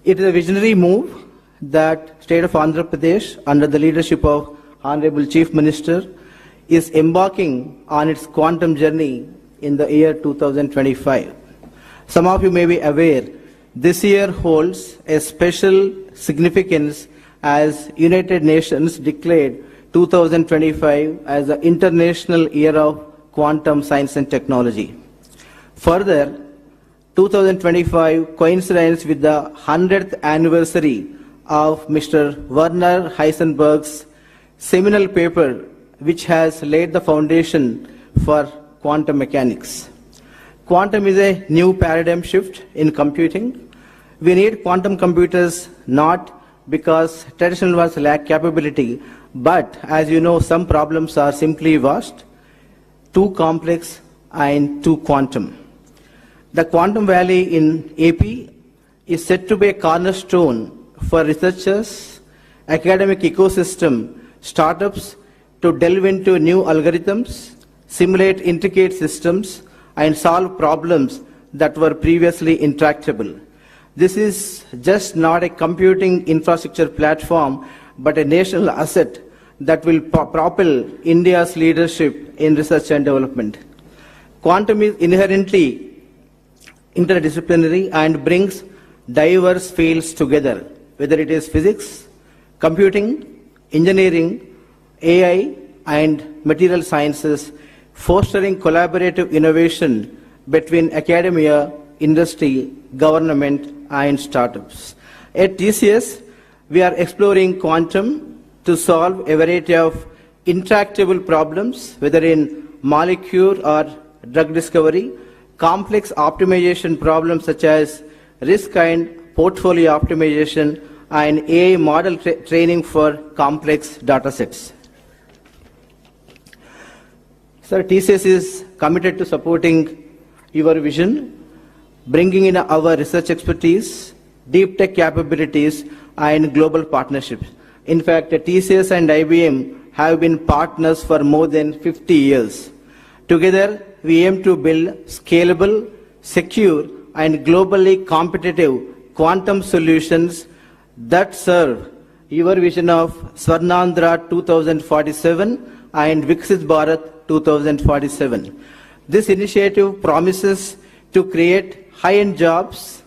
It is a visionary move that State of Andhra Pradesh, under the leadership of Honorable Chief Minister, is embarking on its quantum journey in the year 2025. Some of you may be aware, this year holds a special significance as United Nations declared 2025 as the International Year of quantum science and technology. Further, 2025 coincides with the 100th anniversary of Mr. Werner Heisenberg's seminal paper, which has laid the foundation for quantum mechanics. Quantum is a new paradigm shift in computing. We need quantum computers not because traditional ones lack capability, but as you know, some problems are simply vast, too complex, and too quantum. The Quantum Valley in AP is said to be a cornerstone for researchers, academic ecosystem, startups to delve into new algorithms, simulate intricate systems, and solve problems that were previously intractable. This is just not a computing infrastructure platform, but a national asset that will propel India's leadership in research and development. Quantum is inherently interdisciplinary and brings diverse fields together, whether it is physics, computing, engineering, AI, and material sciences, fostering collaborative innovation between academia, industry, government, and startups. At TCS, we are exploring quantum to solve a variety of intractable problems, whether in molecule or drug discovery, complex optimization problems such as risk and portfolio optimization, and AI model training for complex data sets. Sir, TCS is committed to supporting your vision, bringing in our research expertise, deep tech capabilities, and global partnerships. In fact, TCS and IBM have been partners for more than 50 years. Together, we aim to build scalable, secure, and globally competitive quantum solutions that serve your vision of Swarnandhra 2047 and Viksit Bharat 2047. This initiative promises to create high-end jobs,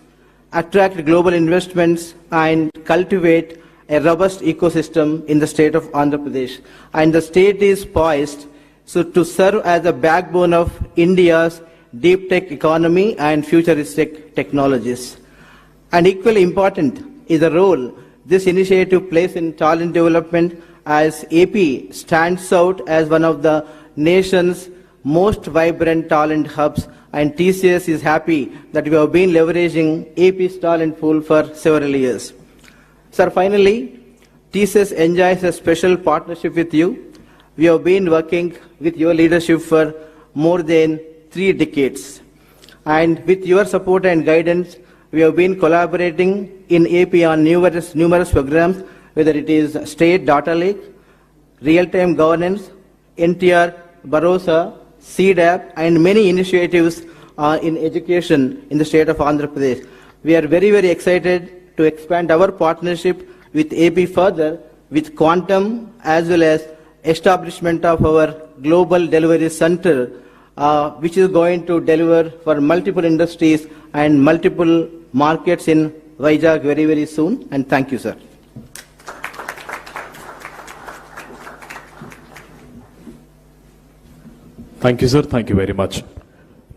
attract global investments, and cultivate a robust ecosystem in the state of Andhra Pradesh. And the state is poised to serve as the backbone of India's deep tech economy and futuristic technologies. And equally important is the role this initiative plays in talent development, as AP stands out as one of the nation's most vibrant talent hubs, and TCS is happy that we have been leveraging AP's talent pool for several years. Sir, finally, TCS enjoys a special partnership with you. We have been working with your leadership for more than 3 decades. And with your support and guidance, we have been collaborating in AP on numerous programs, whether it is State Data Lake, Real-Time Governance, NTR, Barossa, CDAP, and many initiatives in education in the state of Andhra Pradesh. We are very, very excited to expand our partnership with AP further with quantum, as well as establishment of our global delivery center, which is going to deliver for multiple industries and multiple markets in Vizag very, very soon. And thank you, sir. Thank you, sir. Thank you very much.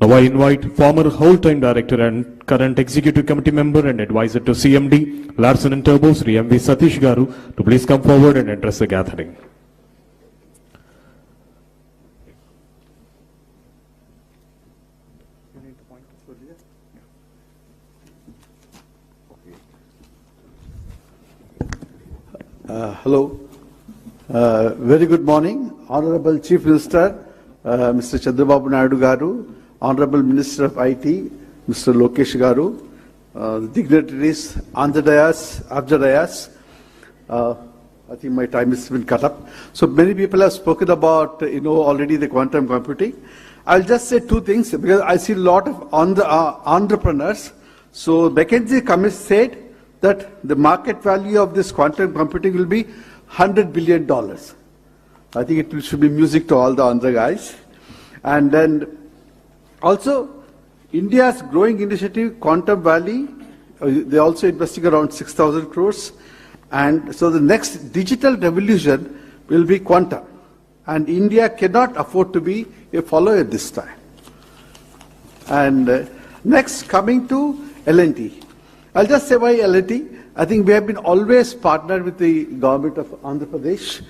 Now I invite former whole-time director and current executive committee member and advisor to CMD, Larsen & Toubro, Sri M.V. Satish Garu, to please come forward and address the gathering. Hello. Very good morning, Honorable Chief Minister, Mr. Chandrababu Naidu Garu, Honorable Minister of IT, Mr. Lokesh Garu, dignitaries, Abjadayas. I think my time has been cut up. So many people have spoken about, already the quantum computing. I'll just say 2 things because I see a lot of entrepreneurs. So McKinsey said that the market value of this quantum computing will be $100 billion. I think it should be music to all the Andhra guys. And then also, India's growing initiative, Quantum Valley, they're also investing around 6,000 crores. And so the next digital revolution will be quantum. and India cannot afford to be a follower this time. And next, coming to L&T. I'll just say why L&T. I think we have been always partnered with the government of Andhra Pradesh.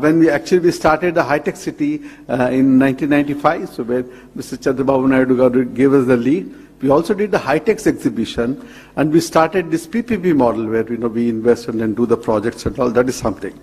When we started the high-tech city in 1995, so where Mr. Chandrababu Naidu gave us the lead. We also did the high-tech exhibition, and we started this PPP model where we invest and then do the projects and all. That is something.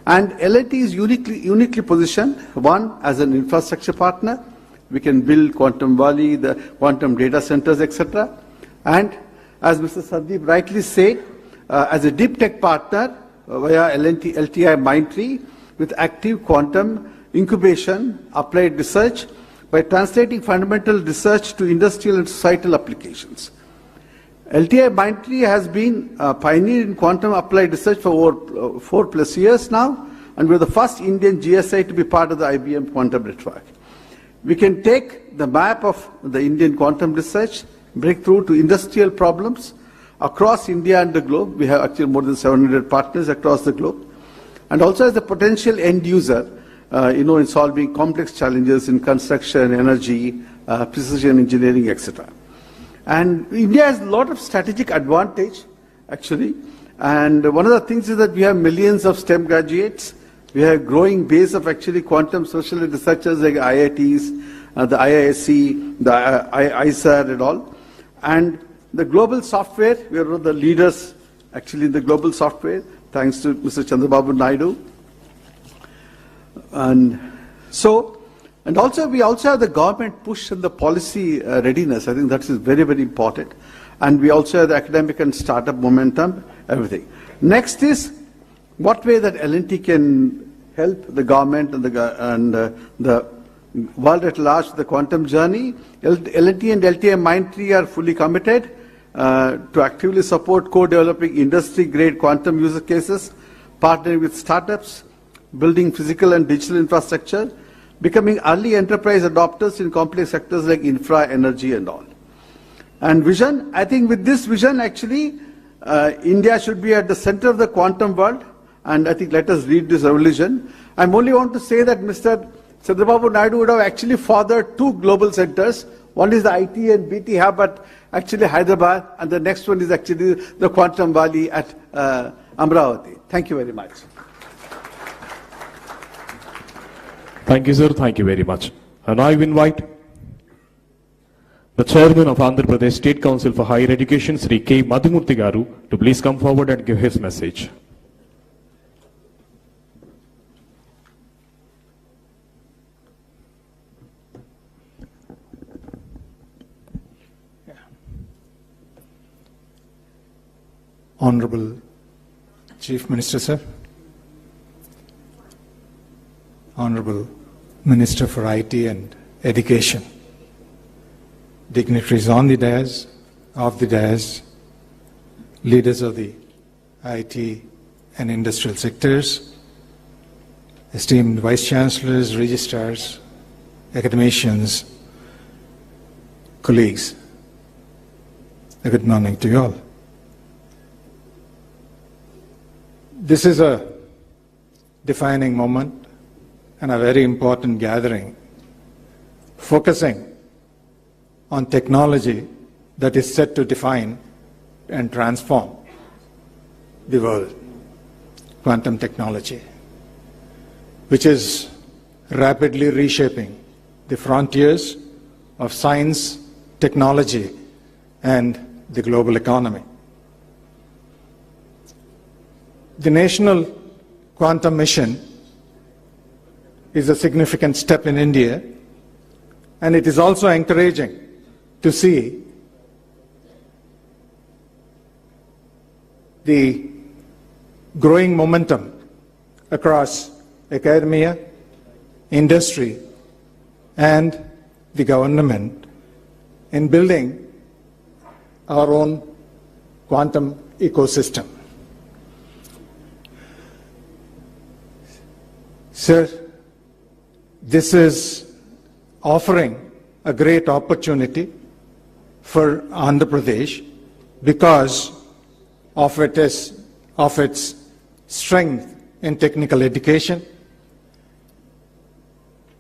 And L&T is uniquely positioned, one, as an infrastructure partner. We can build Quantum Valley, the quantum data centers, etc. And as Mr. Sandeep rightly said, as a deep tech partner via LTI Mindtree with active quantum incubation, applied research, by translating fundamental research to industrial and societal applications. LTI Mindtree has been a pioneer in quantum applied research for over 4+ years now, and we're the first Indian GSI to be part of the IBM quantum network. We can take the map of the Indian quantum research, breakthrough to industrial problems across India and the globe. We have actually more than 700 partners across the globe. And also as a potential end user, in solving complex challenges in construction, energy, precision engineering, etc. And India has a lot of strategic advantage, actually. And one of the things is that we have millions of STEM graduates. We have a growing base of actually quantum social researchers like IITs, the IISc, the ISAR and all. And the global software, we are one of the leaders actually in the global software, thanks to Mr. Chandrababu Naidu. And also we also have the government push and the policy readiness. I think that is very, very important. And we also have the academic and startup momentum, everything. Next is what way that L&T can help the government and the world at large with the quantum journey. L&T and LTI Mindtree are fully committed to actively support co-developing industry-grade quantum user cases, partnering with startups, building physical and digital infrastructure, becoming early enterprise adopters in complex sectors like infra, energy and all. And vision, I think with this vision actually, India should be at the center of the quantum world, and I think let us lead this revolution. I only want to say that Mr. Chandrababu Naidu would have actually fathered 2 global centers. One is the IT and BT hub at actually Hyderabad, and the next one is actually the Quantum Valley at Amravati. Thank you very much. Thank you, sir. Thank you very much. And I invite the Chairman of Andhra Pradesh State Council for Higher Education, Sri K. Madhumurthy Garu, to please come forward and give his message. Honorable Chief Minister, sir. Honorable Minister for IT and Education, dignitaries on the dais, off the dais, leaders of the IT and industrial sectors, esteemed Vice Chancellors, Registrars, academicians, colleagues, a good morning to you all. This is a defining moment and a very important gathering, focusing on technology that is set to define and transform the world, quantum technology, which is rapidly reshaping the frontiers of science, technology, and the global economy. The National Quantum Mission is a significant step in India, and it is also encouraging to see the growing momentum across academia, industry, and the government in building our own quantum ecosystem. Sir, this is offering a great opportunity for Andhra Pradesh because of its strength in technical education,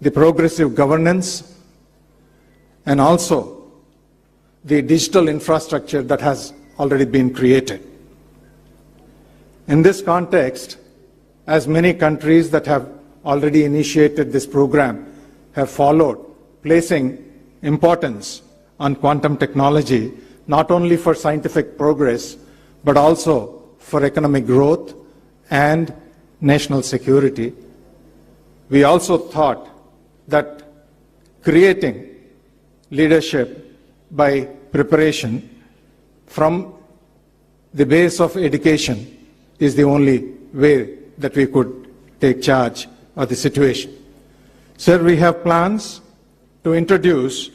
the progressive governance, and also the digital infrastructure that has already been created. In this context, as many countries that have already initiated this program have followed, placing importance on quantum technology, not only for scientific progress, but also for economic growth and national security. We also thought that creating leadership by preparation from the base of education is the only way that we could take charge of the situation. Sir, we have plans to introduce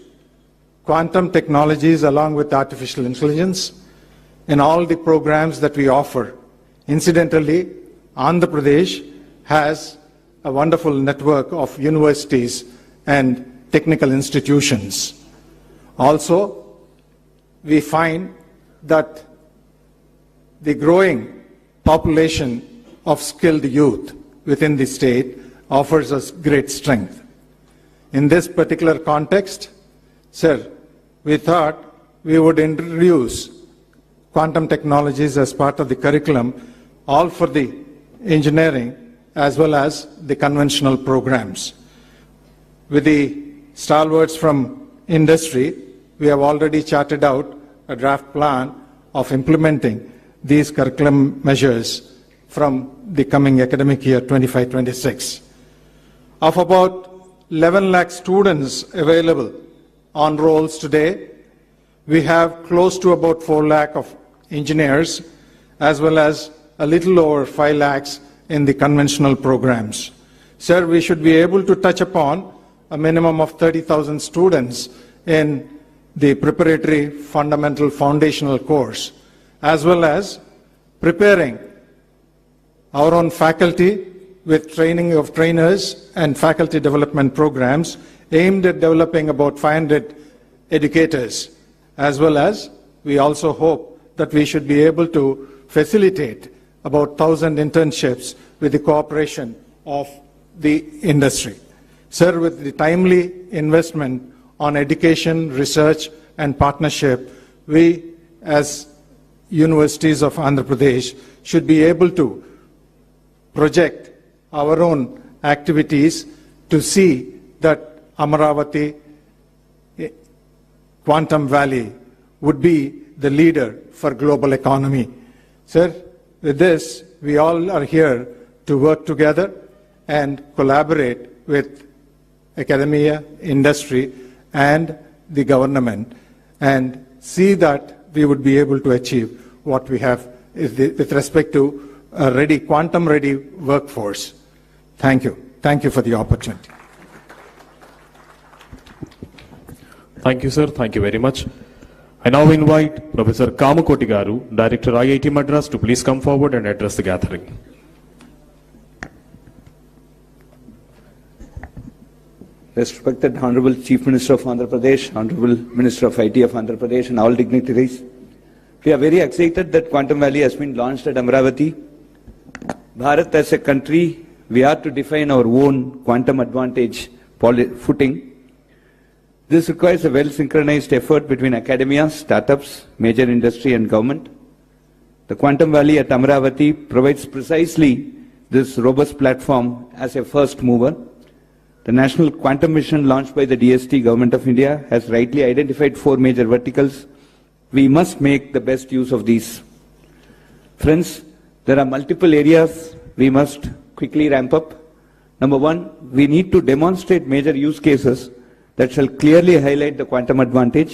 quantum technologies along with artificial intelligence in all the programs that we offer. Incidentally, Andhra Pradesh has a wonderful network of universities and technical institutions. Also, we find that the growing population of skilled youth within the state offers us great strength. In this particular context, sir, we thought we would introduce quantum technologies as part of the curriculum, all for the engineering as well as the conventional programs. With the stalwarts from industry, we have already charted out a draft plan of implementing these curriculum measures from the coming academic year 25-26. Of about 11 lakh students available on rolls today, we have close to about 4 lakh of engineers, as well as a little over 5 lakhs in the conventional programs. Sir, we should be able to touch upon a minimum of 30,000 students in the preparatory fundamental foundational course, as well as preparing our own faculty with training of trainers and faculty development programs aimed at developing about 500 educators, as well as we also hope that we should be able to facilitate about 1,000 internships with the cooperation of the industry. Sir, with the timely investment on education, research, and partnership, we as universities of Andhra Pradesh should be able to project our own activities to see that Amaravati Quantum Valley would be the leader for global economy. Sir, with this, we all are here to work together and collaborate with academia, industry, and the government, and see that we would be able to achieve what we have with respect to a ready, quantum-ready workforce. Thank you. Thank you for the opportunity. Thank you, sir. Thank you very much. I now invite Professor Kamakoti Garu, Director IIT Madras, to please come forward and address the gathering. Respected Honorable Chief Minister of Andhra Pradesh, Honorable Minister of IT of Andhra Pradesh, and all dignitaries, we are very excited that Quantum Valley has been launched at Amaravati. Bharat as a country, we are to define our own quantum advantage footing. This requires a well-synchronized effort between academia, startups, major industry and government. The Quantum Valley at Amaravati provides precisely this robust platform as a first mover. The National Quantum Mission launched by the DST Government of India has rightly identified 4 major verticals. We must make the best use of these. Friends, there are multiple areas we must quickly ramp up. Number 1, we need to demonstrate major use cases that shall clearly highlight the quantum advantage.